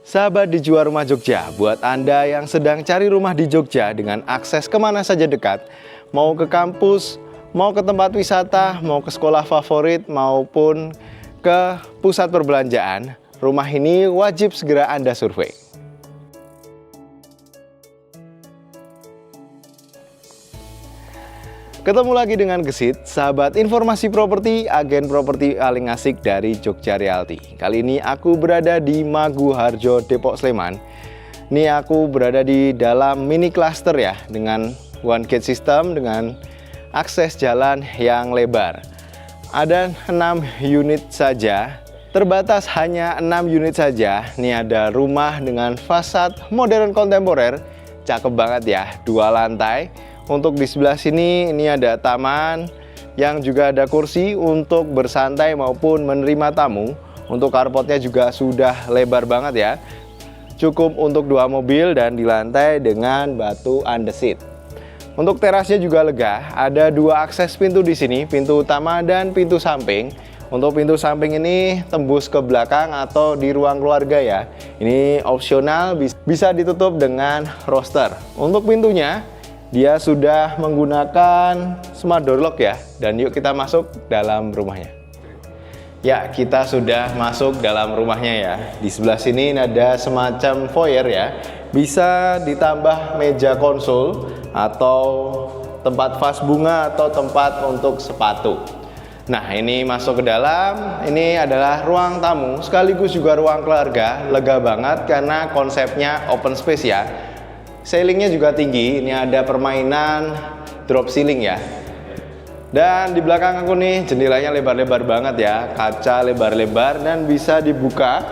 Sahabat Dijual Rumah Jogja, buat Anda yang sedang cari rumah di Jogja dengan akses kemana saja dekat, mau ke kampus, mau ke tempat wisata, mau ke sekolah favorit, maupun ke pusat perbelanjaan, rumah ini wajib segera Anda survei. Ketemu lagi dengan Gesit, sahabat informasi properti, agen properti paling asik dari Jogja Realty. Kali ini aku berada di Maguharjo, Depok, Sleman. Ini aku berada di dalam mini cluster ya, dengan one gate system, dengan akses jalan yang lebar. Ada 6 unit saja, terbatas hanya 6 unit saja. Ini ada rumah dengan fasad modern kontemporer, cakep banget ya, 2 lantai. Untuk di sebelah sini ini ada taman yang juga ada kursi untuk bersantai maupun menerima tamu. Untuk carportnya juga sudah lebar banget ya. Cukup untuk 2 mobil dan di lantai dengan batu andesit. Untuk terasnya juga lega, ada 2 akses pintu di sini, pintu utama dan pintu samping. Untuk pintu samping ini tembus ke belakang atau di ruang keluarga ya. Ini opsional, bisa ditutup dengan roster. Untuk pintunya dia sudah menggunakan smart door lock ya. Dan yuk kita masuk dalam rumahnya. Ya, kita sudah masuk dalam rumahnya ya. Di sebelah sini ada semacam foyer ya. Bisa ditambah meja konsul atau tempat vas bunga atau tempat untuk sepatu. Nah, ini masuk ke dalam. Ini adalah ruang tamu sekaligus juga ruang keluarga. Lega banget karena konsepnya open space ya. Ceilingnya juga tinggi, ini ada permainan drop ceiling ya. Dan di belakang aku nih jendelanya lebar-lebar banget ya, kaca lebar-lebar dan bisa dibuka.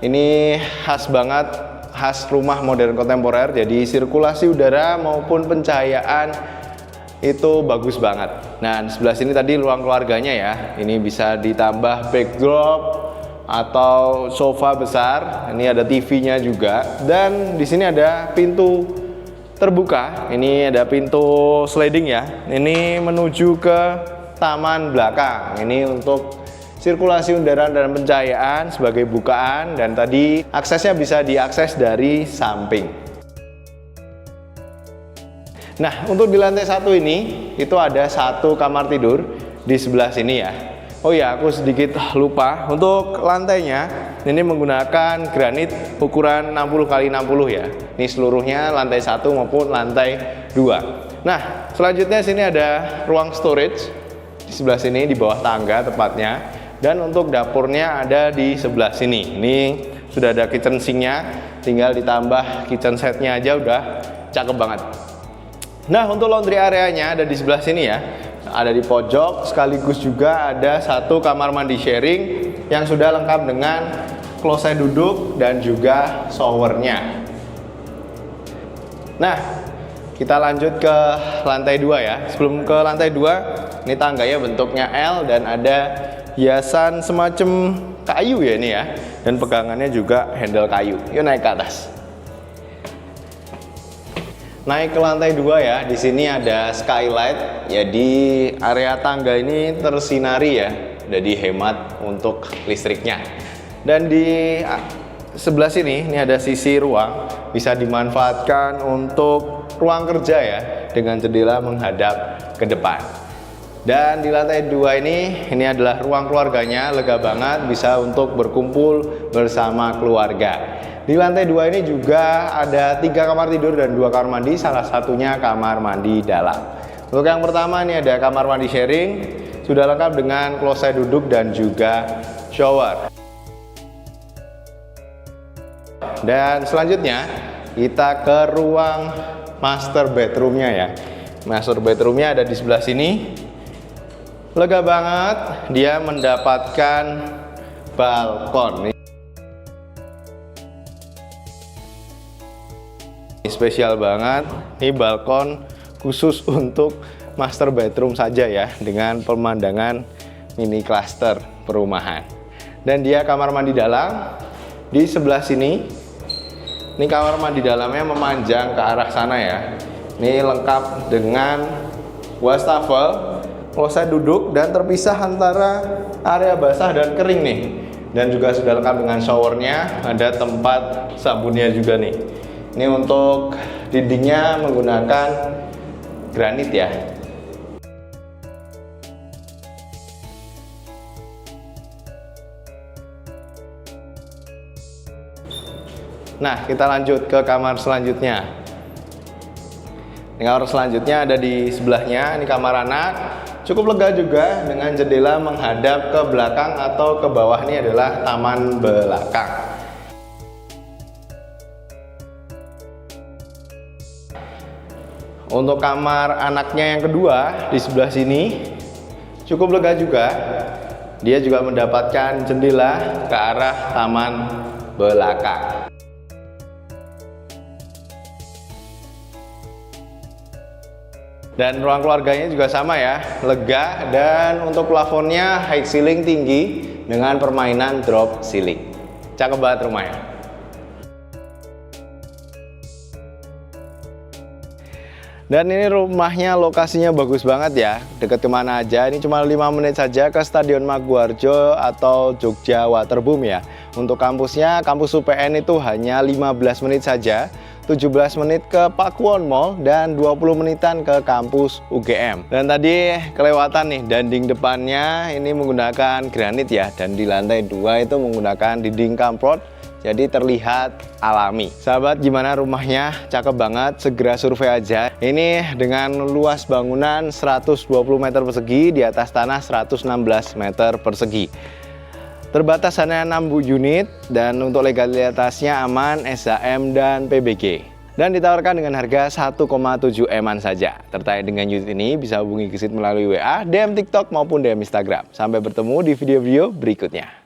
Ini khas banget, khas rumah modern kontemporer. Jadi sirkulasi udara maupun pencahayaan itu bagus banget. Nah, di sebelah sini tadi ruang keluarganya ya. Ini bisa ditambah backdrop atau sofa besar. Ini ada TV-nya juga dan di sini ada pintu terbuka. Ini ada pintu sliding ya. Ini menuju ke taman belakang. Ini untuk sirkulasi udara dan pencahayaan sebagai bukaan dan tadi aksesnya bisa diakses dari samping. Nah, untuk di lantai 1 ini itu ada 1 kamar tidur di sebelah sini ya. Oh ya, aku sedikit lupa. Untuk lantainya ini menggunakan granit ukuran 60x60 ya. Ini seluruhnya lantai 1 maupun lantai 2. Nah, selanjutnya sini ada ruang storage di sebelah sini di bawah tangga tepatnya. Dan untuk dapurnya ada di sebelah sini. Ini sudah ada kitchen sinknya, tinggal ditambah kitchen setnya aja udah cakep banget. Nah, untuk laundry areanya ada di sebelah sini ya. Ada di pojok, sekaligus juga ada 1 kamar mandi sharing yang sudah lengkap dengan kloset duduk dan juga showernya. Nah, kita lanjut ke lantai 2 ya. Sebelum ke lantai 2, ini tangganya bentuknya L dan ada hiasan semacam kayu ya ini ya. Dan pegangannya juga handle kayu. Yuk naik ke atas. Naik ke lantai 2 ya, di sini ada skylight. Jadi area tangga ini tersinari ya, jadi hemat untuk listriknya. Dan di sebelah sini ini ada sisi ruang, bisa dimanfaatkan untuk ruang kerja ya, dengan jendela menghadap ke depan. Dan di lantai 2 ini adalah ruang keluarganya, lega banget, bisa untuk berkumpul bersama keluarga. Di lantai 2 ini juga ada 3 kamar tidur dan 2 kamar mandi, salah satunya kamar mandi dalam. Untuk yang pertama ini ada kamar mandi sharing, sudah lengkap dengan kloset duduk dan juga shower. Dan selanjutnya kita ke ruang master bedroomnya ya. Master bedroomnya ada di sebelah sini. Lega banget, dia mendapatkan balkon. Spesial banget, ini balkon khusus untuk master bedroom saja ya, dengan pemandangan mini cluster perumahan. Dan dia kamar mandi dalam di sebelah sini. Ini kamar mandi dalamnya memanjang ke arah sana ya. Ini lengkap dengan wastafel, kloset duduk dan terpisah antara area basah dan kering nih dan juga sudah lengkap dengan showernya. Ada tempat sabunnya juga nih. Ini untuk dindingnya menggunakan granit ya. Nah, kita lanjut ke kamar selanjutnya. Ini kamar selanjutnya ada di sebelahnya. Ini kamar anak. Cukup lega juga dengan jendela menghadap ke belakang atau ke bawah. Ini adalah taman belakang. Untuk kamar anaknya yang kedua di sebelah sini cukup lega juga. Dia juga mendapatkan jendela ke arah taman belakang. Dan ruang keluarganya juga sama ya, lega, dan untuk plafonnya high ceiling tinggi dengan permainan drop ceiling. Cakep banget rumahnya. Dan ini rumahnya lokasinya bagus banget ya, deket kemana aja. Ini cuma 5 menit saja ke Stadion Maguwarjo atau Jogja Waterboom ya. Untuk kampusnya, kampus UPN itu hanya 15 menit saja, 17 menit ke Pakuwon Mall, dan 20 menitan ke kampus UGM. Dan tadi kelewatan nih, dinding depannya ini menggunakan granit ya, dan di lantai 2 itu menggunakan dinding kamprot, jadi terlihat alami. Sahabat, gimana rumahnya? Cakep banget, segera survei aja. Ini dengan luas bangunan 120 meter persegi, di atas tanah 116 meter persegi. Terbatas hanya 6 unit, dan untuk legalitasnya aman, SHM dan PBG. Dan ditawarkan dengan harga 1,7 M-an saja. Tertarik dengan unit ini bisa hubungi Gesit melalui WA, DM TikTok maupun DM Instagram. Sampai bertemu di video-video berikutnya.